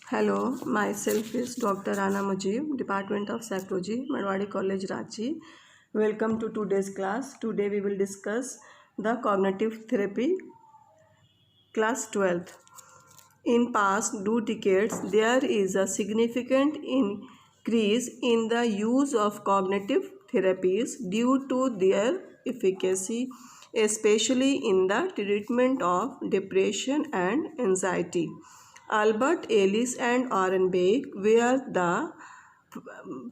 Hello, myself is Dr. Rana Mujib, Department of Psychology, Marwadi College, Ranchi. Welcome to today's class. Today we will discuss the cognitive therapy, class 12th. In past 2 decades, there is a significant increase in the use of cognitive therapies due to their efficacy, especially in the treatment of depression and anxiety. Albert Ellis and Aaron Beck were the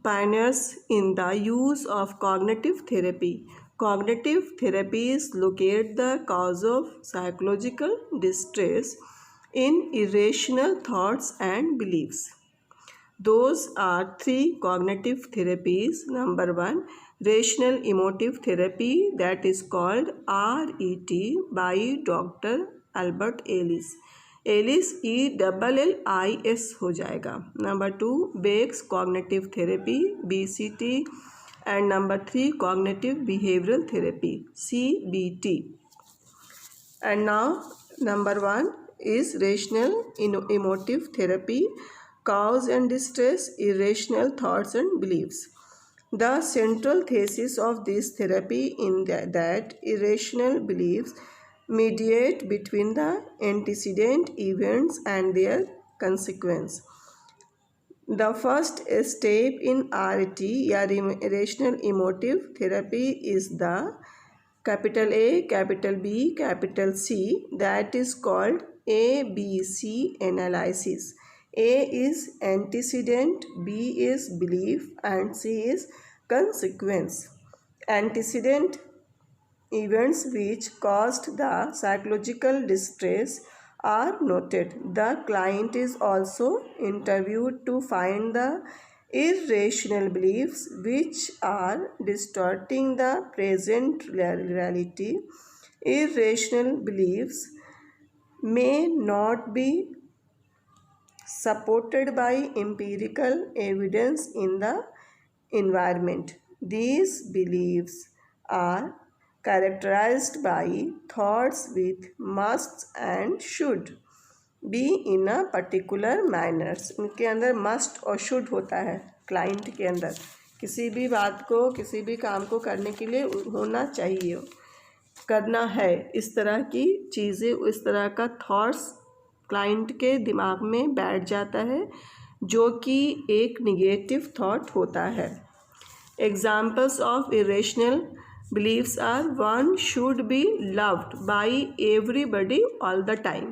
pioneers in the use of cognitive therapy. Cognitive therapies locate the cause of psychological distress in irrational thoughts and beliefs. Those are three cognitive therapies. Number one, rational emotive therapy, that is called RET by Dr. Albert Ellis. Ellis ELLIS हो जाएगा. Number 2, Beck's cognitive therapy BCT. And number 3, cognitive behavioural therapy CBT. And now number 1 is rational emotive therapy, cause and distress, irrational thoughts and beliefs. The central thesis of this therapy in that irrational beliefs mediate between the antecedent events and their consequence. The first step in RET या irrational emotive therapy is the capital A, capital B, capital C, that is called ABC analysis. A is antecedent, B is belief, and C is consequence. Antecedent events which caused the psychological distress are noted. The client is also interviewed to find the irrational beliefs which are distorting the present reality. Irrational beliefs may not be supported by empirical evidence in the environment. These beliefs are characterized by thoughts with musts and should be in a particular manners. उनके अंदर must और should होता है. Client के अंदर किसी भी बात को, किसी भी काम को करने के लिए होना चाहिए, करना है, इस तरह की चीज़ें, इस तरह का थॉट्स क्लाइंट के दिमाग में बैठ जाता है जो कि एक निगेटिव थॉट होता है. Examples of irrational beliefs are: 1. Should be loved by everybody all the time.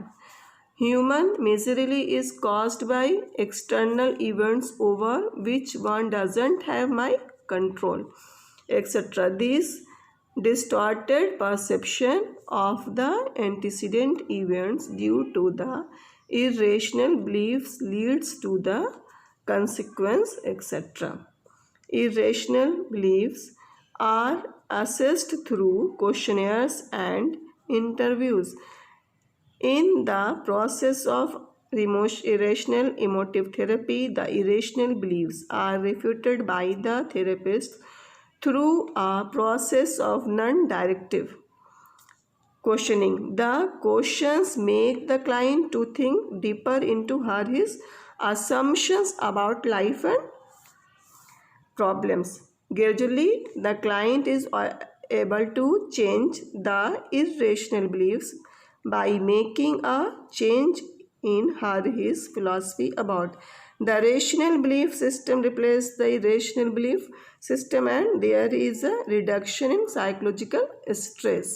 Human misery is caused by external events over which one doesn't have my control, etc. This distorted perception of the antecedent events due to the irrational beliefs leads to the consequence, etc. Irrational beliefs are assessed through questionnaires and interviews. In the process of irrational emotive therapy, the irrational beliefs are refuted by the therapist through a process of non-directive questioning. The questions make the client to think deeper into his assumptions about life and problems. Gradually, the client is able to change the irrational beliefs by making a change in his philosophy about the rational belief system. Replace the irrational belief system and there is a reduction in psychological stress.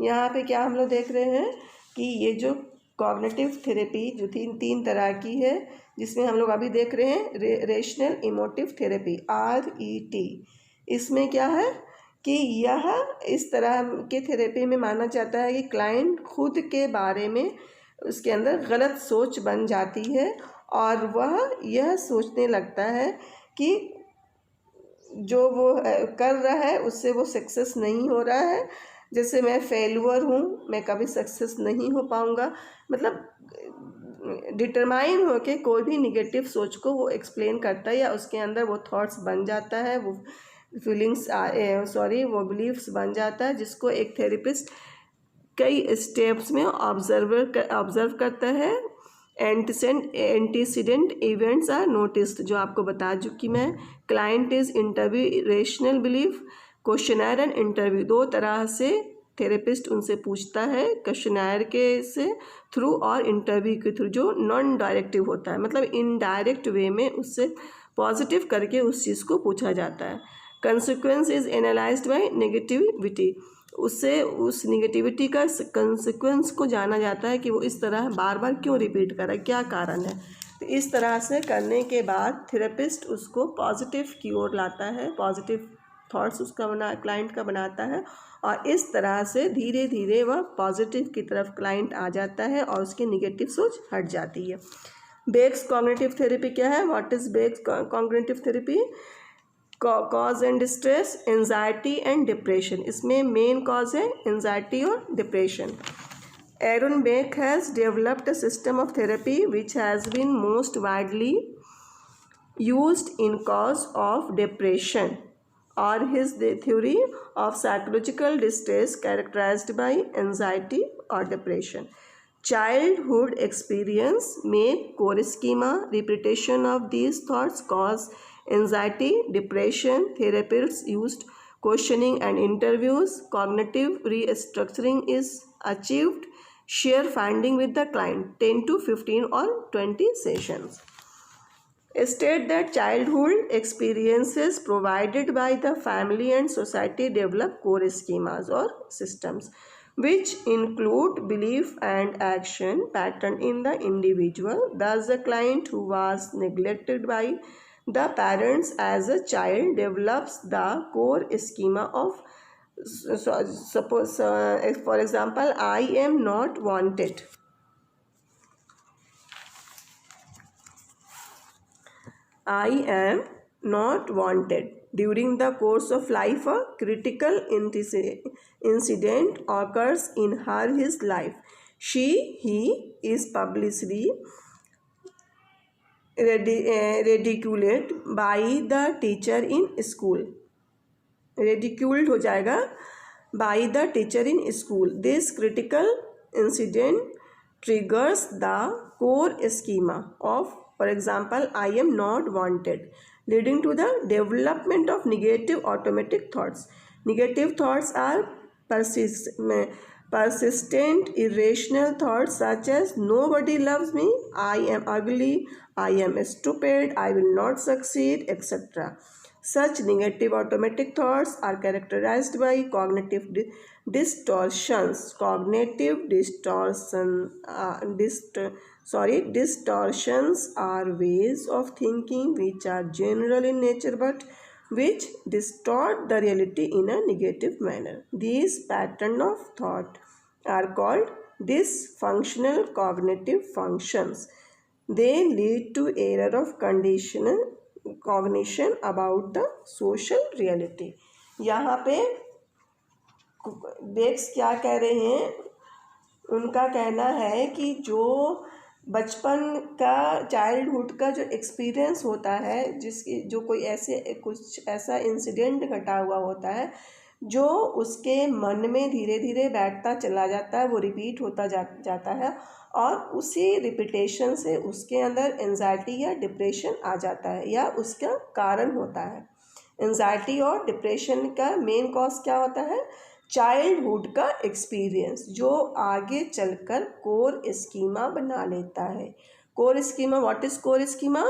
यहाँ पे क्या हम लोग देख रहे हैं कि ये जो कॉग्निटिव थेरेपी जो तीन तरह की है, जिसमें हम लोग अभी देख रहे हैं रेशनल इमोटिव थेरेपी RET. इसमें क्या है कि यह इस तरह के थेरेपी में माना जाता है कि क्लाइंट खुद के बारे में उसके अंदर गलत सोच बन जाती है और वह यह सोचने लगता है कि जो वो कर रहा है उससे वो सक्सेस नहीं हो रहा है. जैसे मैं फेलुअर हूँ, मैं कभी सक्सेस नहीं हो पाऊँगा, मतलब डिटरमाइन हो के कोई भी निगेटिव सोच को वो एक्सप्लेन करता है या उसके अंदर वो थॉट्स बन जाता है, वो फीलिंग्स वो बिलीव्स बन जाता है, जिसको एक थेरेपिस्ट कई स्टेप्स में ऑब्जर्व करता है एंटीसीडेंट इवेंट्स आर नोटिस्ड, जो आपको बता चुकी मैं। Client is interview, rational belief, questioner and interview. दो तरह से थेरेपिस्ट उनसे पूछता है, क्वेश्चनर के से थ्रू और इंटरव्यू के थ्रू, जो नॉन डायरेक्टिव होता है, मतलब इनडायरेक्ट वे में उससे पॉजिटिव करके उस चीज़ को पूछा जाता है। Consequence is analysed by negativity, उससे उस निगेटिविटी का कंसिक्वेंस को जाना जाता है कि वो इस तरह बार बार क्यों रिपीट कर रहा है, क्या कारण है। तो इस तरह से करने के बाद थेरेपिस्ट उसको पॉजिटिव की ओर लाता है, पॉजिटिव थॉट्स उसका क्लाइंट का बनाता है, और इस तरह से धीरे धीरे वह पॉजिटिव की तरफ क्लाइंट आ जाता है और उसकी निगेटिव सोच हट जाती है। बेक्स कॉग्निटिव थेरेपी क्या है? What is Beck's cognitive therapy? Cause and stress, anxiety and depression. इसमें मेन कॉज है एंजाइटी और depression. Aaron Beck has developed a system of therapy which has been most widely used in cause of depression, or his theory of psychological distress characterized by anxiety or depression. Childhood experience may core schema, repetition of these thoughts cause anxiety, depression. Therapists used questioning and interviews. Cognitive restructuring is achieved. Share finding with the client 10 to 15 or 20 sessions. State that childhood experiences provided by the family and society develop core schemas or systems, which include belief and action pattern in the individual. Thus, the client who was neglected by the parents as a child develops the core schema of, suppose, for example, I am not wanted. I am not wanted. During the course of life, a critical incident occurs in his life. He is publicly ridiculed by the teacher in school. Ridiculed हो जाएगा by the teacher in school. This critical incident triggers the core schema of, for example, I am not wanted, leading to the development of negative automatic thoughts. Negative thoughts are persistent, irrational thoughts such as nobody loves me, I am ugly, I am stupid, I will not succeed, etc. Such negative automatic thoughts are characterized by cognitive distortions. Cognitive distortions are ways of thinking which are general in nature but which distort the reality in a negative manner. These patterns of thought are called dysfunctional cognitive functions. They lead to error of cognition about the social reality. यहाँ पे bakes क्या कह रहे हैं? उनका कहना है कि जो बचपन का, चाइल्डहुड का जो एक्सपीरियंस होता है, जिसकी जो कोई कुछ ऐसा इंसिडेंट घटा हुआ होता है जो उसके मन में धीरे धीरे बैठता चला जाता है, वो रिपीट होता जाता है, और उसी रिपीटेशन से उसके अंदर एंजाइटी या डिप्रेशन आ जाता है, या उसका कारण होता है। एंजाइटी और डिप्रेशन का मेन कॉज क्या होता है? चाइल्डहुड का एक्सपीरियंस, जो आगे चलकर कोर स्कीमा बना लेता है। Core schema, what is core schema?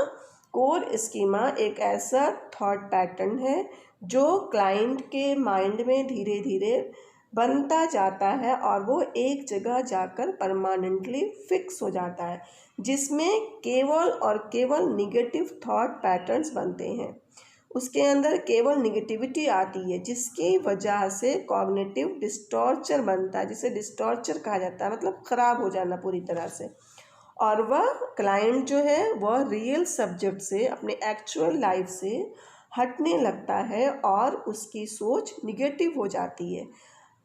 Core schema एक ऐसा थॉट पैटर्न है जो क्लाइंट के माइंड में धीरे धीरे बनता जाता है और वो एक जगह जाकर परमानेंटली फिक्स हो जाता है, जिसमें केवल और केवल निगेटिव थॉट पैटर्न्स बनते हैं। उसके अंदर केवल निगेटिविटी आती है, जिसकी वजह से कॉग्निटिव डिस्टॉर्चर बनता है, जिसे डिस्टॉर्चर कहा जाता है, मतलब ख़राब हो जाना पूरी तरह से। और वह क्लाइंट जो है वह रियल सब्जेक्ट से, अपने एक्चुअल लाइफ से हटने लगता है और उसकी सोच निगेटिव हो जाती है।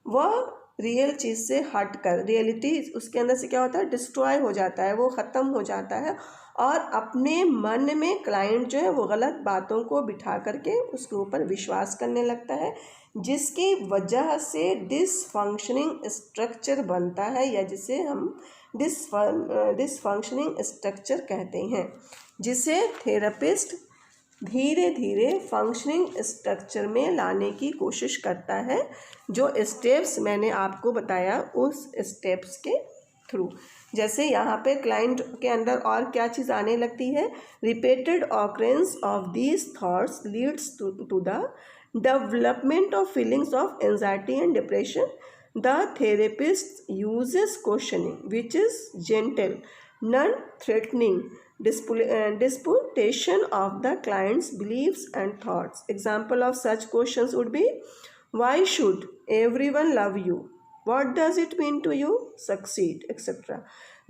वह रियल चीज़ से हट कर, रियलिटी उसके अंदर से क्या होता है, डिस्ट्रॉय हो जाता है, वो ख़त्म हो जाता है और अपने मन में क्लाइंट जो है वो गलत बातों को बिठा करके उसके ऊपर विश्वास करने लगता है, जिसकी वजह से डिसफंक्शनिंग स्ट्रक्चर बनता है या जिसे हम डिसफंक्शनिंग स्ट्रक्चर कहते हैं, जिसे थेरेपिस्ट धीरे धीरे फंक्शनिंग स्ट्रक्चर में लाने की कोशिश करता है, जो स्टेप्स मैंने आपको बताया उस स्टेप्स के थ्रू। जैसे यहाँ पे क्लाइंट के अंदर और क्या चीज़ आने लगती है, repeated occurrence of these thoughts leads to the development of feelings of anxiety and depression. The therapist uses questioning, which is gentle, non-threatening disputation of the client's beliefs and thoughts. Example of such questions would be, why should everyone love you? What does it mean to you? Succeed, etc.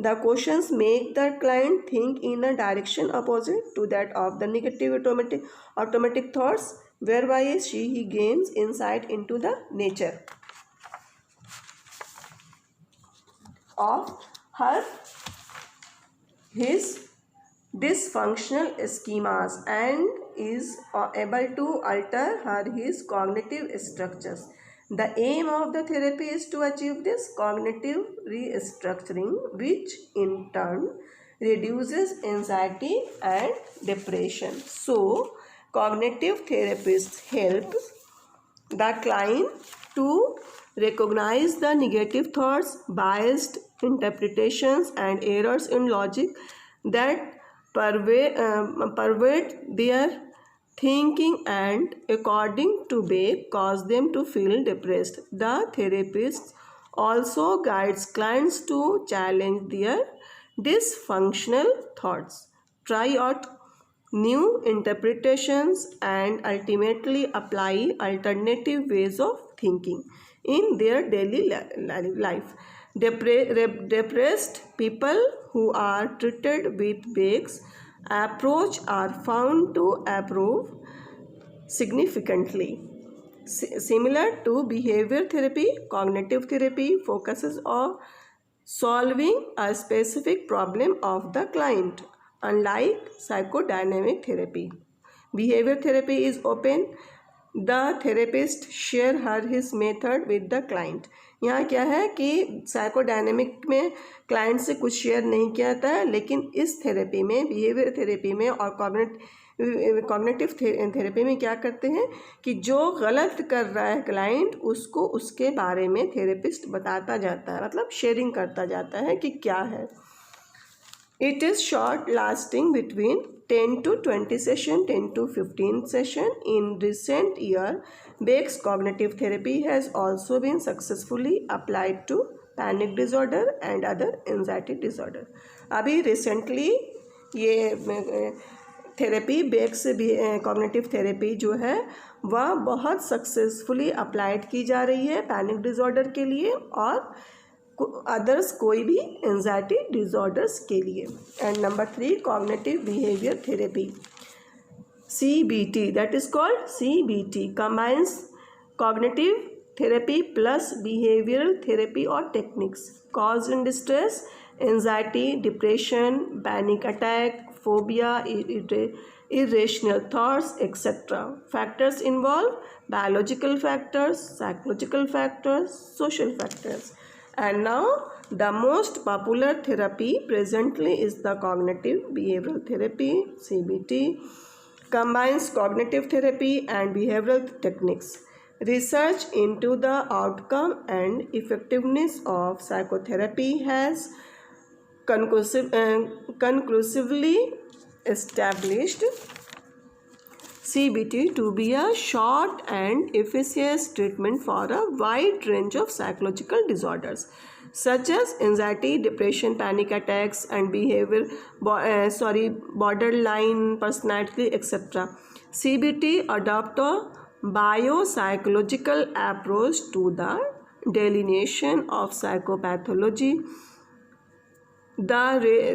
The questions make the client think in a direction opposite to that of the negative automatic thoughts, whereby he gains insight into the nature of his dysfunctional schemas and is able to alter his cognitive structures. The aim of the therapy is to achieve this cognitive restructuring, which in turn reduces anxiety and depression. So, cognitive therapists help the client to recognize the negative thoughts, biased interpretations and errors in logic that pervade their thinking and, according to Beck, cause them to feel depressed. The therapist also guides clients to challenge their dysfunctional thoughts, try out new interpretations and ultimately apply alternative ways of thinking in their daily life. Depressed people who are treated with Beck's approach are found to improve significantly. Similar to behavior therapy, cognitive therapy focuses on solving a specific problem of the client. Unlike psychodynamic therapy, behavior therapy is open. The therapist share his method with the client. यहाँ क्या है कि psychodynamic में client से कुछ share नहीं किया जाता है, लेकिन इस थेरेपी में, बिहेवियर थेरेपी में और कॉग्निटिव थेरेपी में क्या करते हैं कि जो गलत कर रहा है क्लाइंट उसको उसके बारे में थेरेपिस्ट बताता जाता है, मतलब शेयरिंग करता जाता है कि क्या है. It is short lasting between 10 to 20 session, 10 to 15 session. In recent year, Beck's cognitive therapy has also been successfully applied to panic disorder and other anxiety disorder. अभी recently ये थेरेपी बेक्स कॉग्निटिव थेरेपी जो है वह बहुत successfully applied की जा रही है पैनिक डिसऑर्डर के लिए और अदर्स कोई भी एंजाइटी डिसऑर्डर्स के लिए. And number 3, cognitive behaviour therapy, CBT, that is called CBT, combines cognitive therapy plus behavioural therapy और techniques. Cause and distress, anxiety, depression, panic attack, phobia, irrational thoughts, etc. Factors involve biological factors, psychological factors, social factors. And now the most popular therapy presently is the cognitive behavioral therapy, CBT, combines cognitive therapy and behavioral techniques. Research into the outcome and effectiveness of psychotherapy has conclusively established CBT to be a short and efficacious treatment for a wide range of psychological disorders such as anxiety, depression, panic attacks, and borderline personality, etc. CBT adopt a biopsychological approach to the delineation of psychopathology. The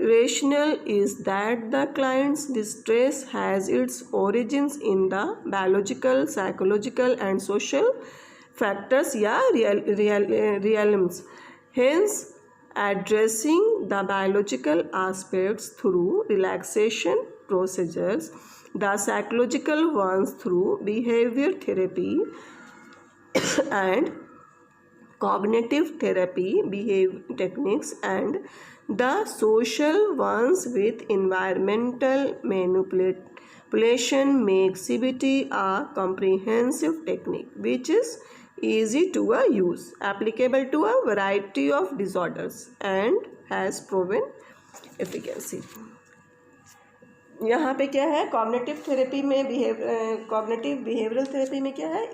rationale is that the client's distress has its origins in the biological, psychological, and social factors या realms. Hence, addressing the biological aspects through relaxation procedures, the psychological ones through behavior therapy and cognitive therapy techniques, and the social ones with environmental manipulation make CBT a comprehensive technique which is easy to use, applicable to a variety of disorders and has proven efficacy. यहाँ पे क्या है, cognitive therapy में cognitive behavioural therapy में क्या है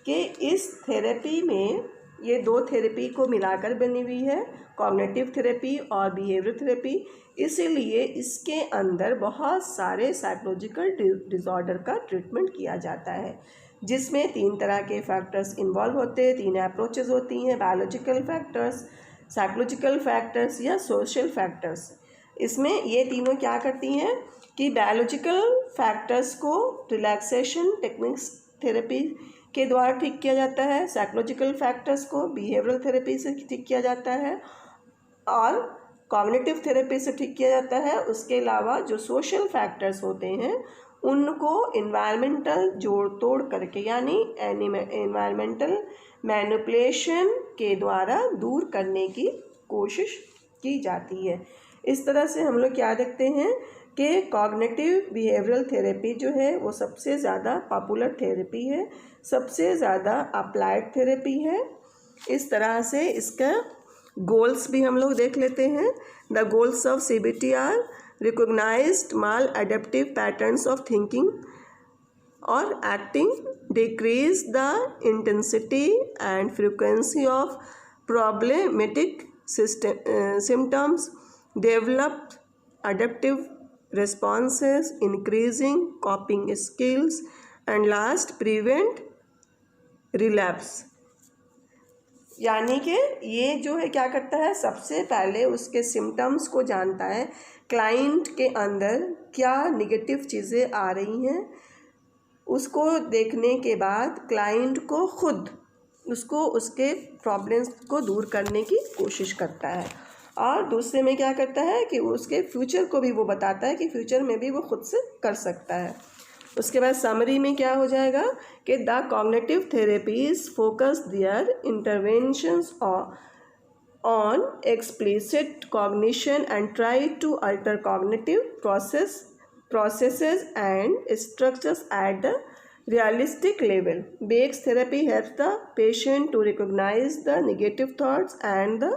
कि इस थेरेपी में ये दो थेरेपी को मिलाकर बनी हुई है, कॉग्निटिव थेरेपी और बिहेवियर थेरेपी। इसीलिए इसके अंदर बहुत सारे साइकोलॉजिकल डिसऑर्डर का ट्रीटमेंट किया जाता है, जिसमें 3 तरह के फैक्टर्स इन्वॉल्व होते हैं, 3 अप्रोचेस होती हैं, बायोलॉजिकल फैक्टर्स, साइकोलॉजिकल फैक्टर्स या सोशल फैक्टर्स। इसमें ये तीनों क्या करती हैं कि बायोलॉजिकल फैक्टर्स को रिलैक्सेशन टेक्निक्स थेरेपी के द्वारा ठीक किया जाता है, साइकोलॉजिकल फैक्टर्स को बिहेवियरल थेरेपी से ठीक किया जाता है और कॉग्निटिव थेरेपी से ठीक किया जाता है। उसके अलावा जो सोशल फैक्टर्स होते हैं उनको इन्वायरमेंटल जोड़ तोड़ करके यानी इन्वायरमेंटल मैनिपुलेशन के द्वारा दूर करने की कोशिश की जाती है। इस तरह से हम लोग क्या देखते हैं कि कॉग्निटिव बिहेवियरल थेरेपी जो है वो सबसे ज़्यादा पॉपुलर थेरेपी है, सबसे ज़्यादा अप्लाइड थेरेपी है। इस तरह से इसका गोल्स भी हम लोग देख लेते हैं। The goals of CBT are recognised maladaptive patterns of thinking और acting, decrease the intensity and frequency of problematic symptoms, develop adaptive responses, increasing coping skills, and last prevent relapse। यानी कि ये जो है क्या करता है, सबसे पहले उसके सिम्टम्स को जानता है, क्लाइंट के अंदर क्या निगेटिव चीज़ें आ रही हैं उसको देखने के बाद क्लाइंट को खुद उसको उसके प्रॉब्लम्स को दूर करने की कोशिश करता है और दूसरे में क्या करता है कि उसके फ्यूचर को भी वो बताता है कि फ्यूचर में भी वो खुद से कर सकता है। उसके बाद समरी में क्या हो जाएगा कि the cognitive therapies focus their interventions on explicit cognition and try to alter cognitive processes and structures at the realistic level. Bake's therapy helps the patient to recognize the negative thoughts and the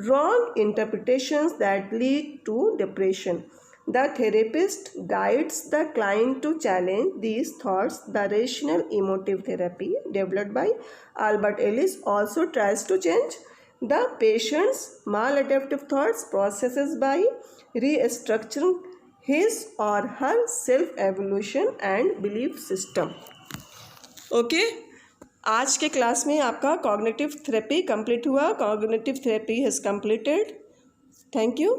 wrong interpretations that lead to depression. The therapist guides the client to challenge these thoughts. The rational emotive therapy developed by Albert Ellis also tries to change the patient's maladaptive thoughts processes by restructuring his or her self-evaluation and belief system. Okay, आज के class में आपका cognitive therapy complete हुआ। Cognitive therapy has completed. Thank you.